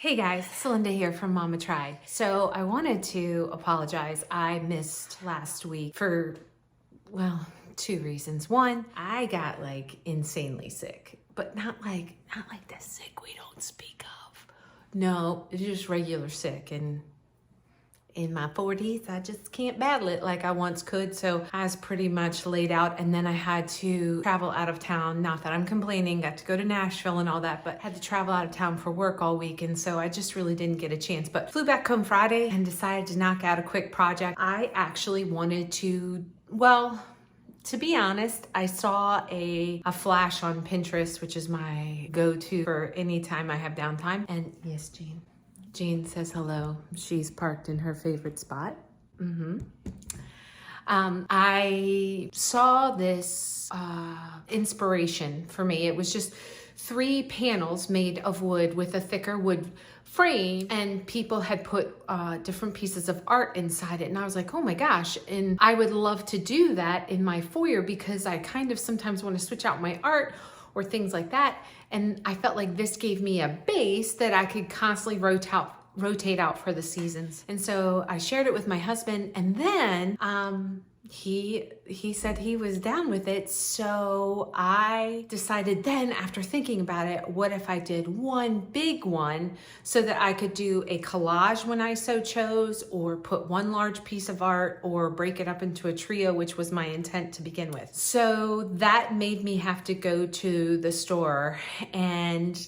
Hey guys, it's Linda here from Mama Tried. So I wanted to apologize. I missed last week for, well, two reasons. One, I got like insanely sick, but not like the sick we don't speak of. No, it's just regular sick, and in my 40s, I just can't battle it like I once could. So I was pretty much laid out, and then I had to travel out of town. Not that I'm complaining, got to go to Nashville and all that, but had to travel out of town for work all week. And so I just really didn't get a chance, but flew back home Friday and decided to knock out a quick project. I actually wanted to, well, to be honest, I saw a flash on Pinterest, which is my go-to for any time I have downtime. And yes, Jean says hello. She's parked in her favorite spot. I saw this inspiration for me. It was just 3 panels made of wood with a thicker wood frame, and people had put different pieces of art inside it. And I was like, oh my gosh. And I would love to do that in my foyer because I kind of sometimes want to switch out my art or things like that. And I felt like this gave me a base that I could constantly rotate out for the seasons. And so I shared it with my husband, and then he said he was down with it. So I decided then, after thinking about it, what if I did one big one so that I could do a collage when I so chose, or put one large piece of art, or break it up into a trio, which was my intent to begin with. So that made me have to go to the store, and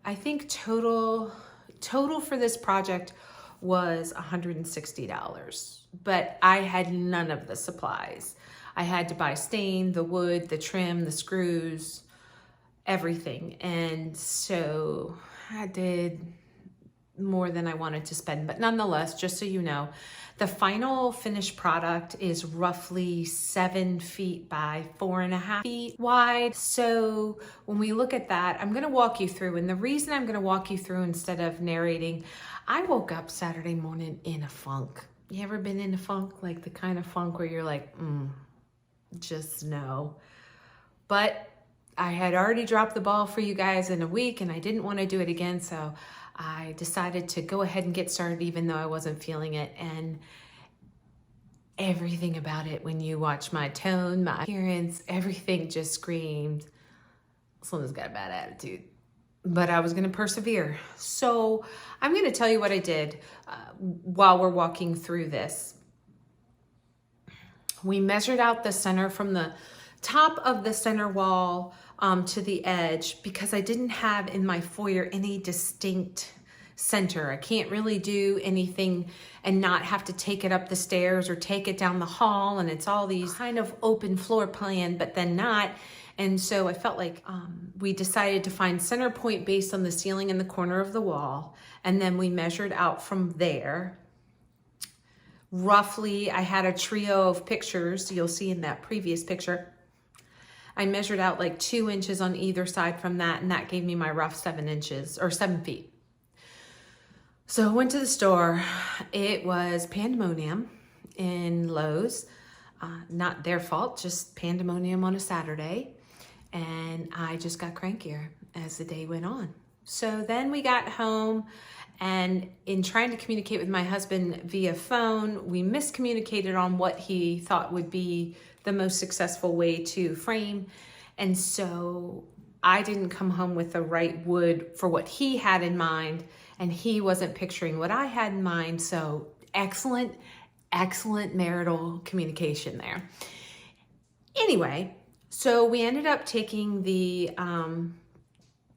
I think total for this project was $160, but I had none of the supplies. I had to buy stain, the wood, the trim, the screws, everything. And so I did more than I wanted to spend, but nonetheless, just so you know, the final finished product is roughly 7 feet by 4.5 feet wide. So when we look at that, I'm gonna walk you through, and the reason I'm gonna walk you through instead of narrating, I woke up Saturday morning in a funk. You ever been in a funk? Like the kind of funk where you're like, just no. But I had already dropped the ball for you guys in a week, and I didn't want to do it again. So I decided to go ahead and get started, even though I wasn't feeling it. And everything about it, when you watch my tone, my appearance, everything just screamed, someone's got a bad attitude. But I was going to persevere. So I'm going to tell you what I did while we're walking through this. We measured out the center from the top of the center wall to the edge, because I didn't have in my foyer any distinct center. I can't really do anything and not have to take it up the stairs or take it down the hall, and it's all these kind of open floor plan, but then not. And so I felt like we decided to find center point based on the ceiling in the corner of the wall, and then we measured out from there. Roughly, I had a trio of pictures you'll see in that previous picture. I measured out like 2 inches on either side from that, and that gave me my rough 7 inches or 7 feet. So I went to the store. It was pandemonium in Lowe's. Not their fault, just pandemonium on a Saturday. And I just got crankier as the day went on. So then we got home, and in trying to communicate with my husband via phone, we miscommunicated on what he thought would be the most successful way to frame. And so I didn't come home with the right wood for what he had in mind, and he wasn't picturing what I had in mind. So excellent marital communication there. Anyway, so we ended up taking the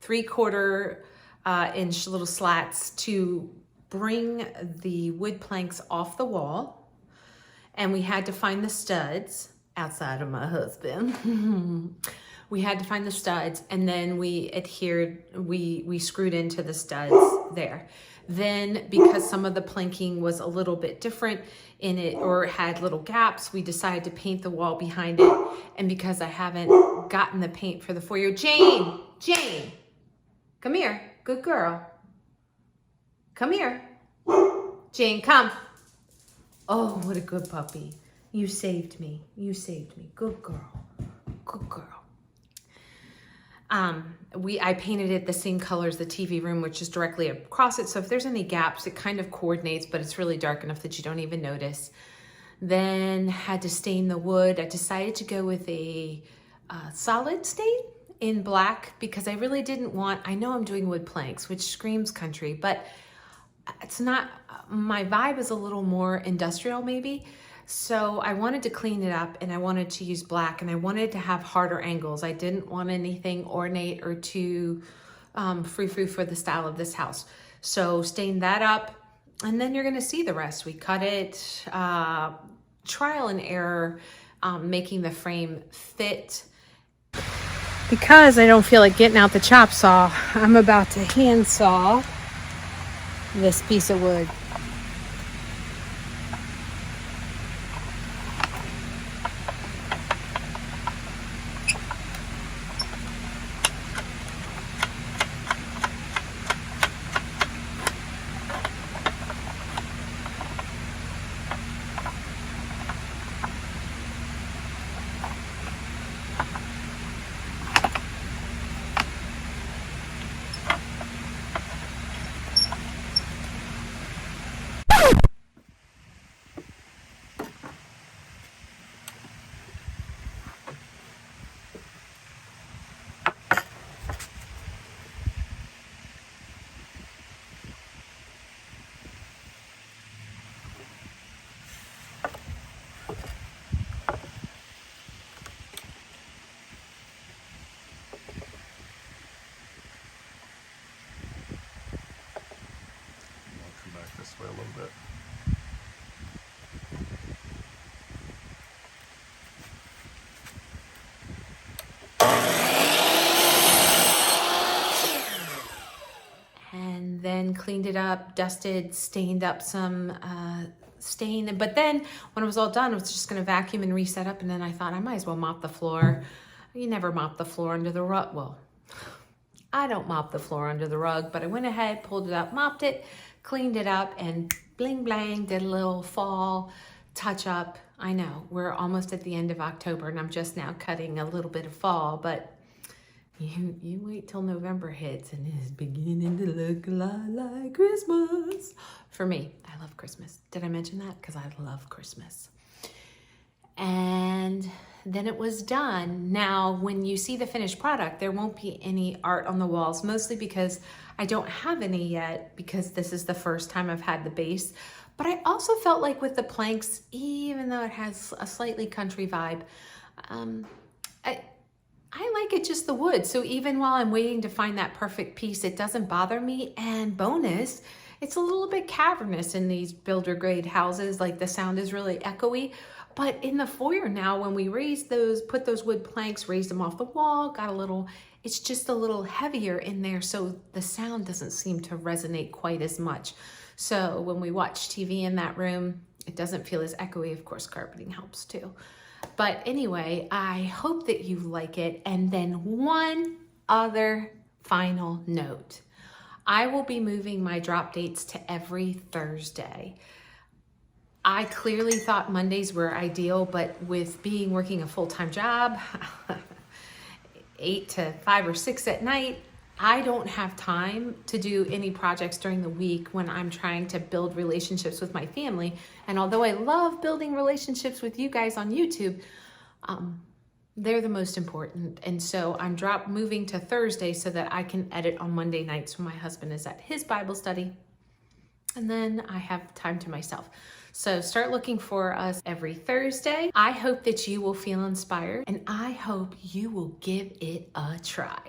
3/4 inch little slats to bring the wood planks off the wall, and we had to find the studs outside of my husband. We had to find the studs, and then we screwed into the studs there. Then, because some of the planking was a little bit different in it, or had little gaps, we decided to paint the wall behind it. And because I haven't gotten the paint for the foyer, Jane, come here, good girl. Come here. Jane, come. Oh, what a good puppy. You saved me. Good girl. I painted it the same color as the TV room, which is directly across it. So if there's any gaps, it kind of coordinates, but it's really dark enough that you don't even notice. Then had to stain the wood. I decided to go with a solid stain in black because I really didn't want, I know I'm doing wood planks, which screams country, but it's not, my vibe is a little more industrial maybe. So I wanted to clean it up and I wanted to use black and I wanted to have harder angles. I didn't want anything ornate or too frou-frou for the style of this house. So stained that up and then you're gonna see the rest. We cut it, trial and error, making the frame fit. Because I don't feel like getting out the chop saw, I'm about to hand saw this piece of wood. This way a little bit. And then cleaned it up, dusted, stained up some stain. But then when it was all done, I was just gonna vacuum and reset up. And then I thought I might as well mop the floor. You never mop the floor under the rug. Well, I don't mop the floor under the rug, but I went ahead, pulled it up, mopped it, cleaned it up, and bling blang, did a little fall touch up. I know we're almost at the end of October and I'm just now cutting a little bit of fall, but you wait till November hits and it's beginning to look a lot like Christmas. For me, I love Christmas. Did I mention that? Because I love Christmas. And then it was done. Now, when you see the finished product, there won't be any art on the walls, mostly because I don't have any yet because this is the first time I've had the base. But I also felt like with the planks, even though it has a slightly country vibe, I like it just the wood. So even while I'm waiting to find that perfect piece, it doesn't bother me. And bonus, it's a little bit cavernous in these builder grade houses. Like the sound is really echoey. But in the foyer now, when we raised those, put those wood planks, raised them off the wall, got a little, it's just a little heavier in there. So the sound doesn't seem to resonate quite as much. So when we watch TV in that room, it doesn't feel as echoey. Of course, carpeting helps too. But anyway, I hope that you like it. And then one other final note. I will be moving my drop dates to every Thursday. I clearly thought Mondays were ideal, but with working a full-time job, 8 to 5 or 6 at night, I don't have time to do any projects during the week when I'm trying to build relationships with my family. And although I love building relationships with you guys on YouTube, they're the most important. And so I'm moving to Thursday so that I can edit on Monday nights when my husband is at his Bible study. And then I have time to myself. So start looking for us every Thursday. I hope that you will feel inspired and I hope you will give it a try.